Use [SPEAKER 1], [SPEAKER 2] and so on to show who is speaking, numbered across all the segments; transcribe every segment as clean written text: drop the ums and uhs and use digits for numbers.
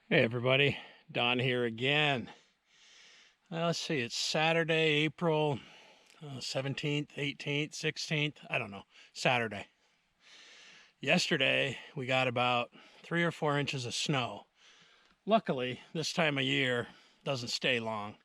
[SPEAKER 1] Hey everybody, Don here again. Let's see, it's Saturday, April 17th, 18th, 16th, I don't know, Saturday. Yesterday we got about 3 or 4 inches of snow. Luckily, this time of year doesn't stay long.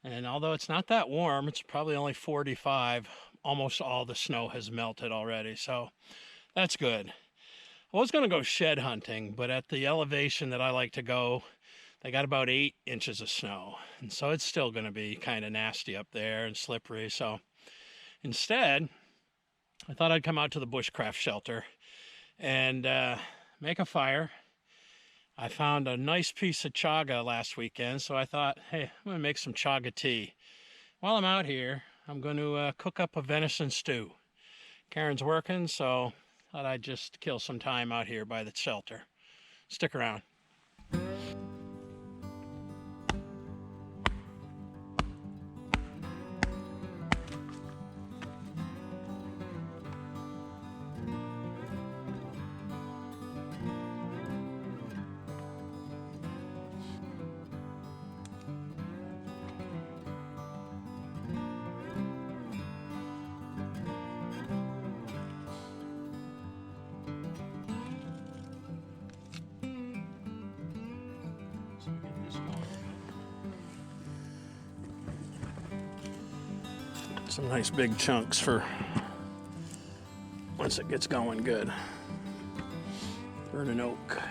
[SPEAKER 1] And although it's not that warm, it's probably only 45, almost all the snow has melted already, so that's good. I was going to go shed hunting, but at the elevation that I like to go, they got about 8 inches of snow. And so it's still going to be kind of nasty up there and slippery. So instead, I thought I'd come out to the Bushcraft Shelter and make a fire. I found a nice piece of chaga last weekend, so I thought, hey, I'm going to make some chaga tea. While I'm out here, I'm going to cook up a venison stew. Karen's working, so thought I'd just kill some time out here by the shelter. Stick around. Some nice big chunks for once it gets going good. Burning oak.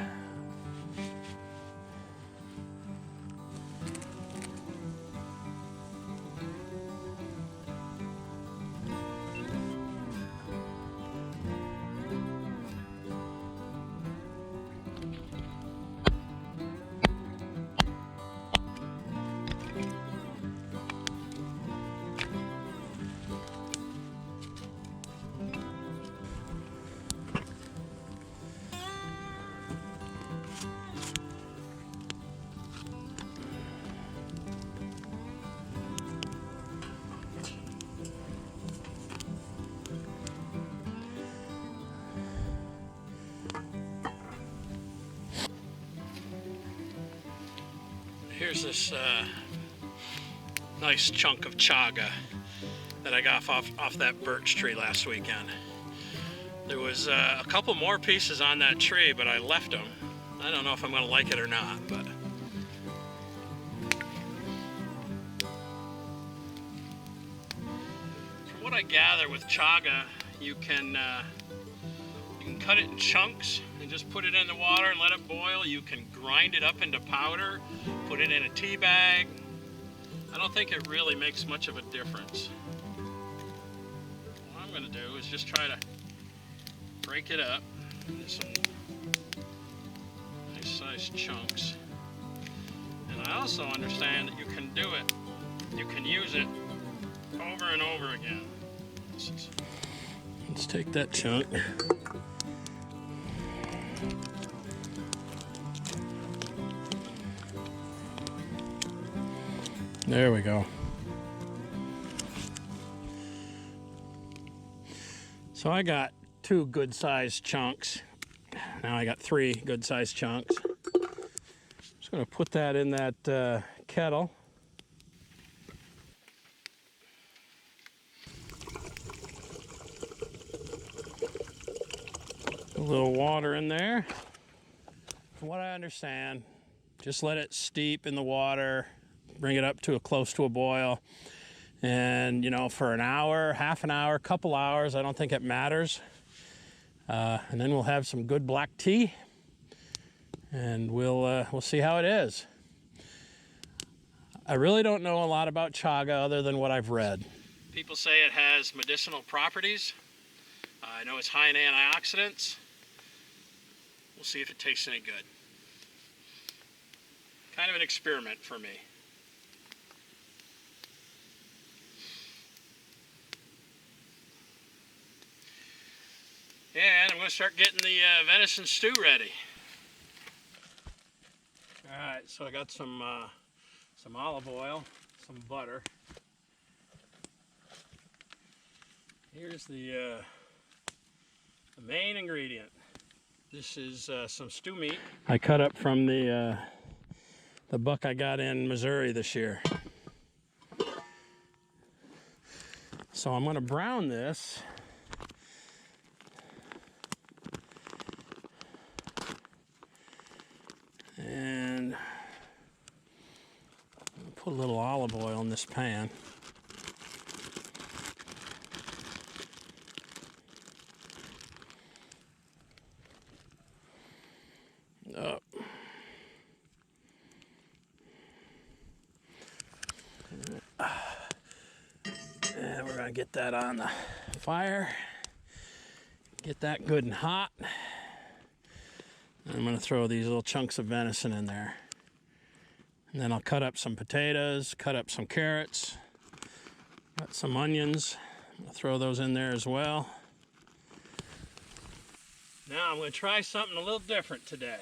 [SPEAKER 1] Here's this nice chunk of chaga that I got off that birch tree last weekend. There was a couple more pieces on that tree, but I left them. I don't know if I'm going to like it or not, but from what I gather with chaga, you can cut it in chunks and just put it in the water and let it boil. You can grind it up into powder, put it in a tea bag. I don't think it really makes much of a difference. What I'm going to do is just try to break it up into some nice sized chunks. And I also understand that you can do it, you can use it over and over again. Let's take that chunk. There we go. So I got 2 good-sized chunks. Now I got 3 good-sized chunks. Just going to put that in that kettle. A little water in there. From what I understand, just let it steep in the water. Bring it up to close to a boil, and for an hour, half an hour, couple hours, I don't think it matters. And then we'll have some good black tea, and we'll see how it is. I really don't know a lot about chaga other than what I've read. People say it has medicinal properties. I know it's high in antioxidants. We'll see if it tastes any good. Kind of an experiment for me. And I'm going to start getting the venison stew ready. All right, so I got some olive oil, some butter. Here's the main ingredient. This is some stew meat I cut up from the the buck I got in Missouri this year. So I'm going to brown this. And put a little olive oil in this pan. Up. And we're going to get that on the fire. Get that good and hot. I'm going to throw these little chunks of venison in there. And then I'll cut up some potatoes, cut up some carrots, got some onions. I'll throw those in there as well. Now I'm going to try something a little different today.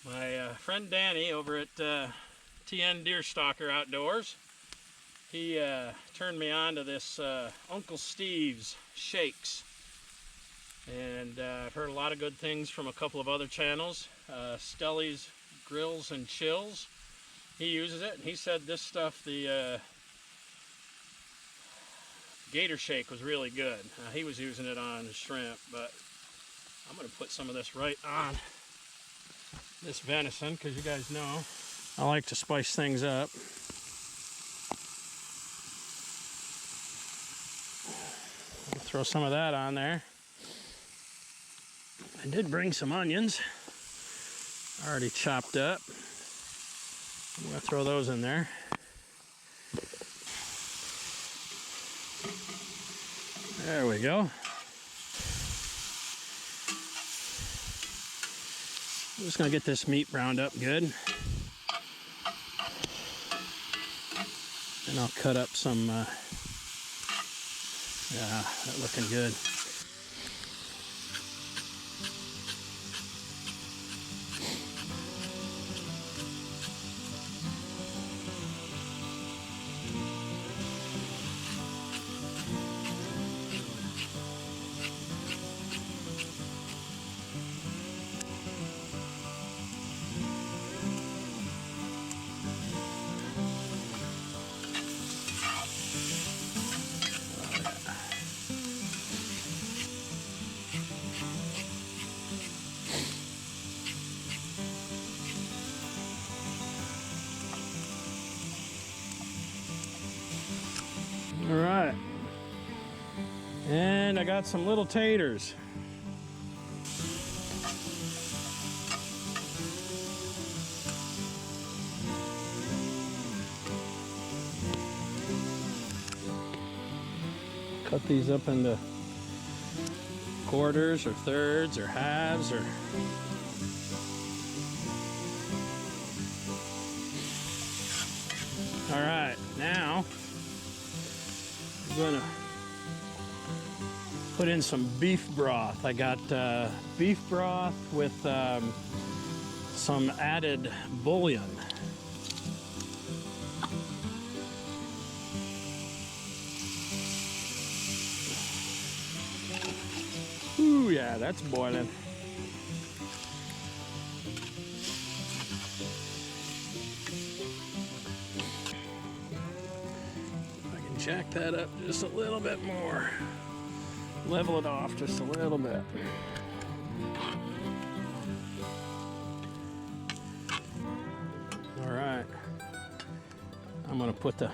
[SPEAKER 1] My friend Danny over at TN Deerstalker Outdoors, he turned me on to this Uncle Steve's shakes. And I've heard a lot of good things from a couple of other channels. Stelly's Grills and Chills, he uses it, and he said this stuff, the gator shake, was really good. He was using it on the shrimp, but I'm going to put some of this right on this venison, because you guys know I like to spice things up. I'll throw some of that on there. I did bring some onions already chopped up. I'm going to throw those in there. There we go. I'm just going to get this meat browned up good. And I'll cut up some, yeah, that's looking good. All right, and I got some little taters. Cut these up into quarters or thirds or halves or all right, now I'm gonna put in some beef broth. I got beef broth with some added bouillon. Ooh, yeah, that's boiling. I can jack that up just a little bit more. Level it off just a little bit. All right, I'm gonna put the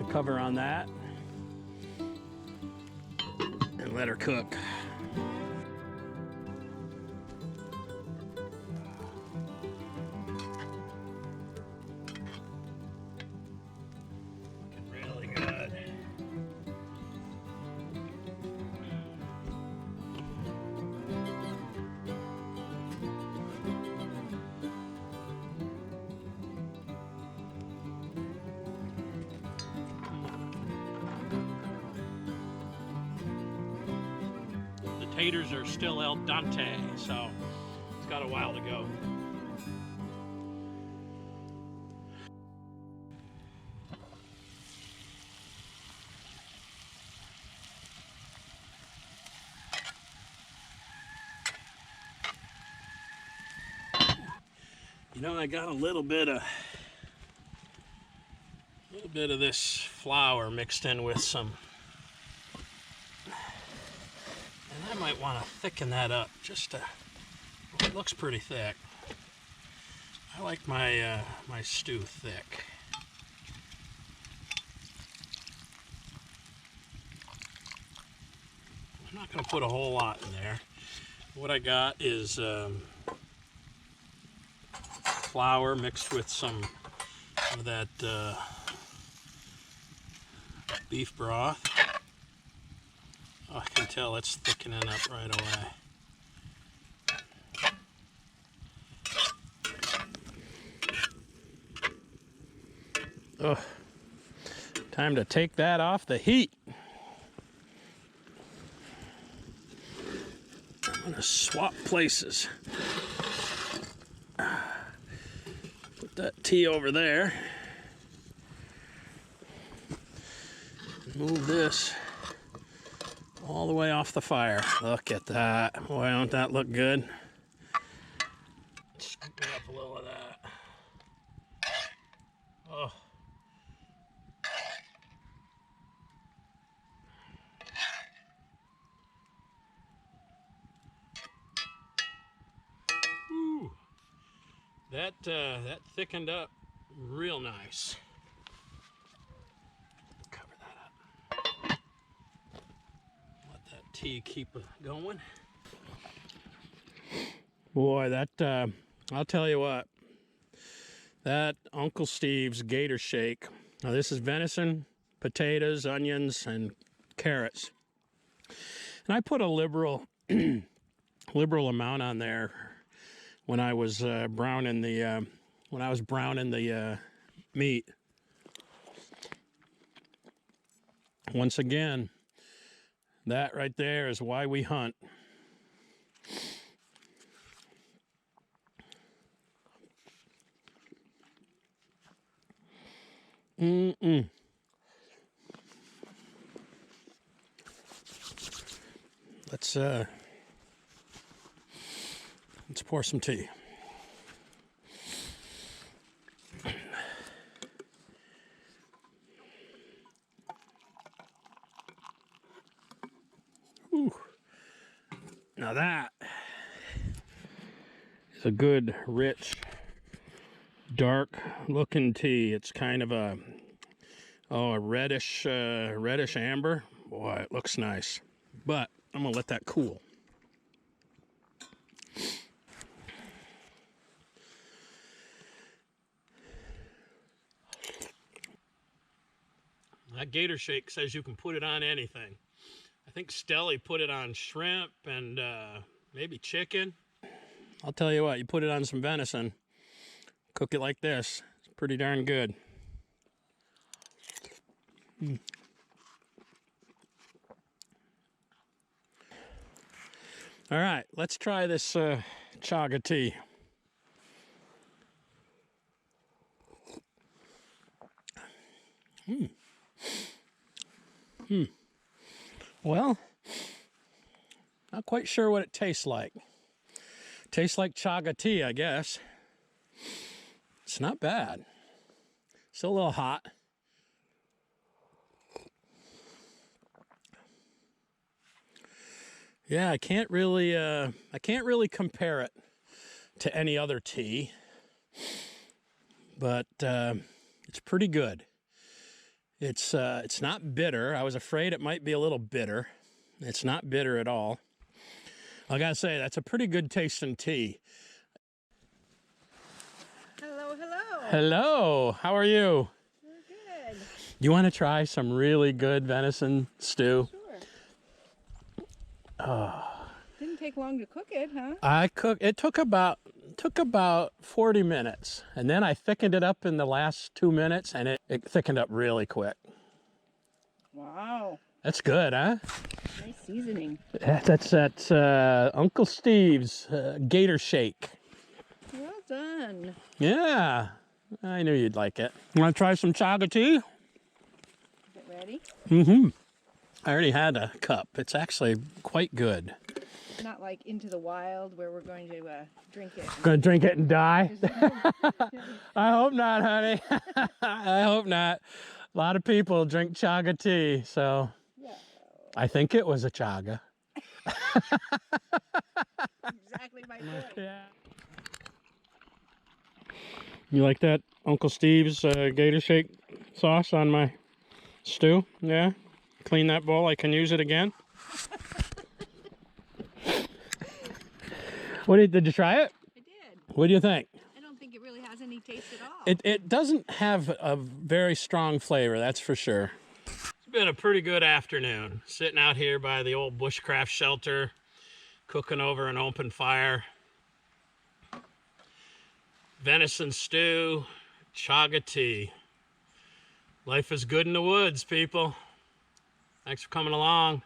[SPEAKER 1] cover on that and let her cook. Really good. Taters are still al dente, so it's got a while to go. You know, I got a little bit of this flour mixed in with some, and I might want to thicken that up just to, well, it looks pretty thick. I like my my stew thick. I'm not going to put a whole lot in there. What I got is flour mixed with some of that beef broth. Oh, I can tell it's thickening up right away. Oh, time to take that off the heat. I'm gonna swap places. Put that tea over there. Move this all the way off the fire. Look at that. Boy, don't that look good? Scoop me up a little of that. Oh. Ooh. That thickened up real nice. Cover that up. Let that tea keep going. Boy, that I'll tell you what. That Uncle Steve's Gator Shake. Now this is venison, potatoes, onions, and carrots. And I put a liberal amount on there when I was browning the meat. Once again, that right there is why we hunt. Let's pour some tea. Ooh. Now that is a good, rich, dark looking tea. It's kind of a reddish amber. Boy, it looks nice. But I'm gonna let that cool. That Gator Shake says you can put it on anything. I think Stelly put it on shrimp and maybe chicken. I'll tell you what, you put it on some venison, cook it like this. It's pretty darn good. All right, let's try this Chaga tea. Well, not quite sure what it tastes like. Tastes like Chaga tea, I guess. It's not bad. Still a little hot. Yeah, I can't really compare it to any other tea, but it's pretty good. It's not bitter. I was afraid it might be a little bitter. It's not bitter at all. I gotta say, that's a pretty good tasting tea.
[SPEAKER 2] Hello, hello.
[SPEAKER 1] Hello, how are you?
[SPEAKER 2] We're good.
[SPEAKER 1] You want to try some really good venison stew?
[SPEAKER 2] Sure. Didn't take long to cook it, huh?
[SPEAKER 1] It took about 40 minutes, and then I thickened it up in the last 2 minutes, and it thickened up really quick.
[SPEAKER 2] Wow.
[SPEAKER 1] That's good, huh?
[SPEAKER 2] Nice seasoning.
[SPEAKER 1] That's Uncle Steve's Gator Shake.
[SPEAKER 2] Well done.
[SPEAKER 1] Yeah, I knew you'd like it. You want to try some Chaga tea?
[SPEAKER 2] Is it ready?
[SPEAKER 1] Mm-hmm. I already had a cup. It's actually quite good.
[SPEAKER 2] Not like Into the Wild where we're going to drink it.
[SPEAKER 1] Gonna drink it and die? I hope not, honey. I hope not. A lot of people drink Chaga tea, so
[SPEAKER 2] Yeah.
[SPEAKER 1] I think it was a Chaga.
[SPEAKER 2] Exactly my point.
[SPEAKER 1] Yeah. You like that Uncle Steve's Gator Shake sauce on my stew? Yeah? Clean that bowl, I can use it again. Did you try it?
[SPEAKER 2] I did.
[SPEAKER 1] What do you think?
[SPEAKER 2] I don't think it really has any taste at all.
[SPEAKER 1] It doesn't have a very strong flavor, that's for sure. It's been a pretty good afternoon. Sitting out here by the old Bushcraft Shelter, cooking over an open fire. Venison stew, Chaga tea. Life is good in the woods, people. Thanks for coming along.